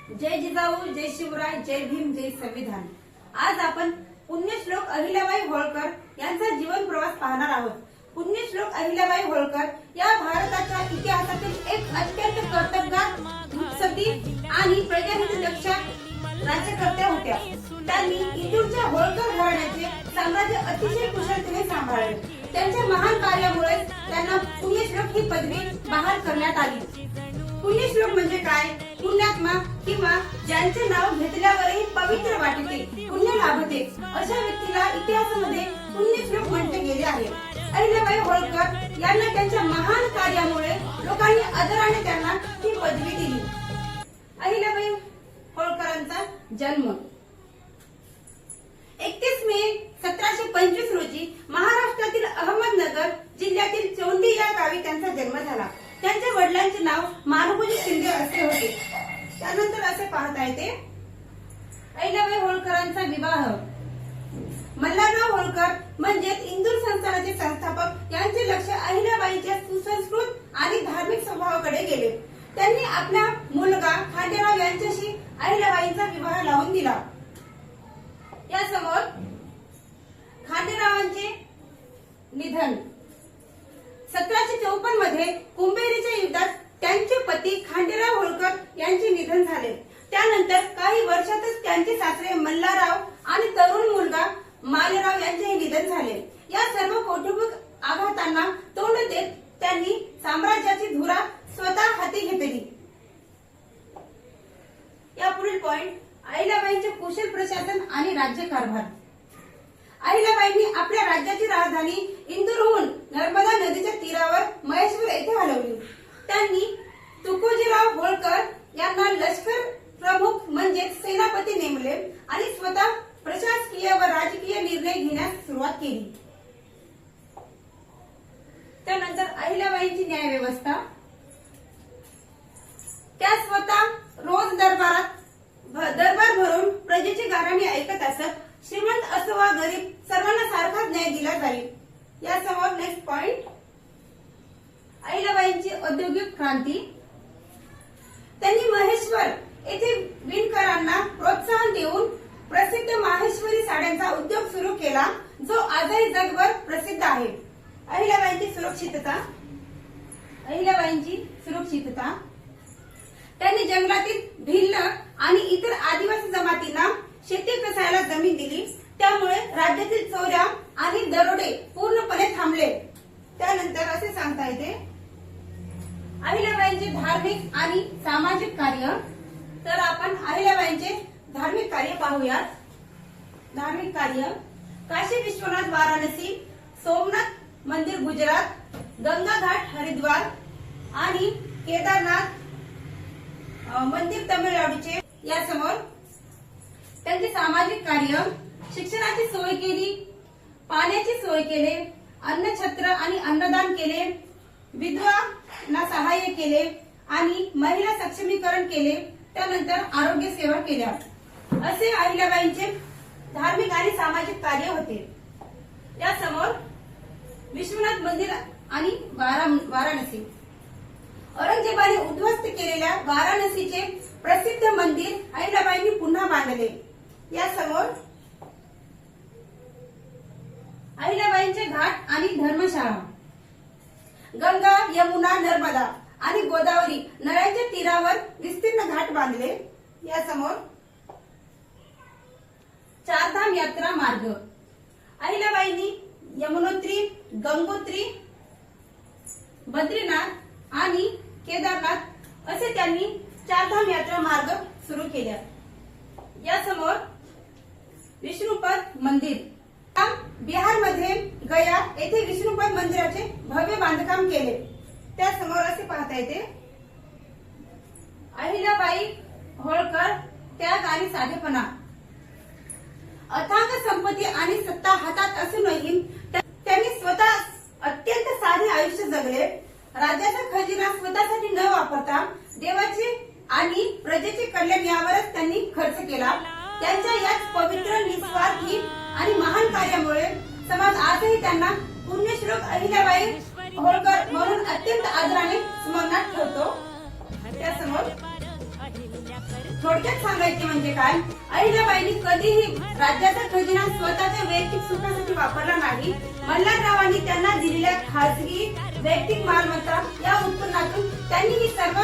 जय जिजाऊ, जय शिवराय, जय भीम, जय संविधान। आज आपण पुण्यश्लोक अहिल्याबाई होळकर यांचा जीवन प्रवास पाहणार आहोत। पुण्यश्लोक अहिल्याबाई होळकर या भारताच्या इतिहासातील एक अत्यंत कर्तबगार, सती आणि प्रजाहितदक्ष राज्यकर्त्या होत्या। त्यांनी इंदूरच्या होळकर घराण्याचे साम्राज्य अतिशय कुशलतेने सांभाळले। त्यांच्या महान कार्यामुळे त्यांना पुण्यश्लोक ही पदवी बहाल करण्यात आली। पुण्यश्लोक म्हणजे काय? पुण्यात्मा किंवा ज्यांचे नाव घेतल्यावरही पवित्र वाटते, पुण्य लाभते, अशा व्यक्तीला इतिहासामध्ये पुण्यश्लोक म्हटले गेले आहे। अहिल्याबाई होळकर यांना त्यांच्या महान कार्यामुळे लोकांनी आदराने त्यांना ही पदवी दिली। अहिल्याबाई होळकरांचा जन्म 31 मे 1725 रोजी महाराष्ट्रातील अहमदनगर जिल्ह्यातील चौंडी या गावी त्यांचा जन्म झाला। त्यांच्या वडिलांचे नाव मानभोजी शिंदे असे होते। त्यानंतर असे पाहता येते, अहिल्याबाई होळकरांचा विवाह मल्हारराव होळकर म्हणजे इंदूर संस्थानाचे संस्थापक यांचे लक्ष अहिल्याबाईंच्या सुसंस्कृत आणि धार्मिक स्वभावाकडे गेले। त्यांनी आपला मुलगा खांडेराव यांच्याशी अहिल्याबाईंचा विवाह लावून दिला। यासमोर खांडेरावांचे निधन 1754 मध्ये कुंभेरीच्या युद्धात त्यांचे पती खांडेराव होळकर यांचे निधन झाले। त्यानंतर काही वर्षातच त्यांचे सासरे मल्हारराव आणि तरुण मुलगा मालेराव यांचेही निधन झाले। या सर्व कौटुंबिक आघातांना तोंड देत त्यांनी साम्राज्याची धुरा स्वतः हाती घेतली। या पुढील पॉइंट, अहिल्याबाईंचे कुशल प्रशासन आणि राज्यकारभार। अहिल्याबाईंनी आपल्या राज्याची राजधानी इंदूरहून नर्मदा नदीच्या तीरावर महेश्वर येथे हलवली। त्यांनी तुकोजीराव होळकर यांना लष्कर प्रमुख म्हणजे सेनापती नेमले आणि स्वतः प्रशासकीय व राजकीय निर्णय घेण्यास सुरुवात केली। त्यानंतर अहिल्याबाईंची न्याय व्यवस्था। त्या स्वतः रोज दरबार भरून प्रजेची गाऱ्हाणे ऐकत असत। श्रीमंत असो वा गरीब सर्वांना सारखाच न्याय दिला जाईल। यासमोर नेक्स्ट पॉइंट, अहिल्याबाईंची औद्योगिक क्रांती। त्यांनी महेश्वर येथे विणकरांना प्रोत्साहन देऊन प्रसिद्ध माहेश्वरी साड्यांचा उद्योग सुरू केला, जो आजही जगभर प्रसिद्ध आहे। अहिल्याबाईंची सुरक्षितता। त्यांनी जंगलातील भिल्ल आणि इतर आदिवासी जमातींना शेती कसायला जमीन दिली, त्यामुळे राज्यातील चोऱ्या आणि दरोडे पूर्णपणे थांबले। त्यानंतर असे सांगता येते, अहिल्याबाईंचे धार्मिक आणि सामाजिक कार्य। तर आपण अहिल्याबाईंचे धार्मिक कार्य पाहूयात। धार्मिक कार्य: काशी विश्वनाथ वाराणसी, सोमनाथ मंदिर गुजरात, गंगा घाट हरिद्वार आणि केदारनाथ मंदिर तमिळनाडूचे। यासमोर त्यांचे सामाजिक कार्य: शिक्षणाची सोय केली, पाण्याची सोय केले, अन्नछत्र आणि अन्नदान केले, विधवांना सहाय्य केले आणि महिला सक्षमीकरण केले। त्यानंतर आरोग्य सेवा केल्या। असे अहिल्याबाईंचे धार्मिक आणि सामाजिक कार्य होते। यासमोर विश्वनाथ मंदिर आणि वाराणसी। औरंगजेबाने उद्ध्वस्त केलेल्या वाराणसीचे प्रसिद्ध मंदिर अहिल्याबाईंनी पुन्हा बांधले। यासमोर अहिल्याबाईंचे घाट आणि धर्मशाळा। गंगा, यमुना, नर्मदा आणि गोदावरी नद्यांच्या तीरावर विस्तीर्ण घाट बांधले। यासमोर चारधाम यात्रा मार्ग। अहिल्याबाईंनी यमुनोत्री, गंगोत्री, बद्रीनाथ आणि केदारनाथ असे त्यांनी चारधाम यात्रा मार्ग सुरू केला। यासमोर विष्णुपद मंदिर। बिहारमध्ये गया येथे विष्णुपद मंदिराचे भव्य बांधकाम केले। त्यासमोर असे पाहता येते, अहिल्याबाई होळकर त्याग आणि साधेपणा। अथांग संपत्ती आणि सत्ता हातात असूनही त्यांनी स्वतः अत्यंत साधे आयुष्य जगले। राज्याचा खजिना स्वतःसाठी न वापरता देवाचे आणि प्रजेचे कल्याण यावरच त्यांनी खर्च केला। त्यांच्या याच पवित्र, निस्वार्थी आणि महान कार्यामुळे समाज आजही त्यांना पुण्यश्लोक अहिल्याबाई होळकर म्हणून अत्यंत आदराने स्मरणात ठेवतो। त्यासमोर थोडक्यात सांगायचे म्हणजे काय, अहिल्याबाईंनी कधीही राज्याचा खजिना स्वतःच्या वैयक्तिक सुखासाठी वापरला नाही. मल्हाररावांनी त्यांना दिलेल्या खासगी वैयक्तिक मालमत्ता या उत्पन्नातून त्यांनी ही सर्व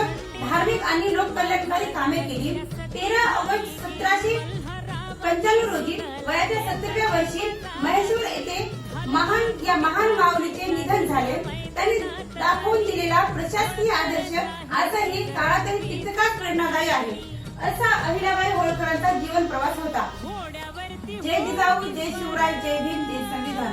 धार्मिक आणि लोककल्याणकारी कामे केली. 13 ऑगस्ट 1795 रोजी वयाच्या 70व्या वर्षी महेश्वर येथे महान माऊलीचे निधन झाले. त्यांनी दाखवून दिलेला प्रशासकीय आदर्श आजही काळातही तितकाच प्रेरणादायी आहे. असा अहिल्याबाई होळकरांचा जीवन प्रवास होता. जय जिजाऊ, जय शिवराय, जय भीम, जय संविधान.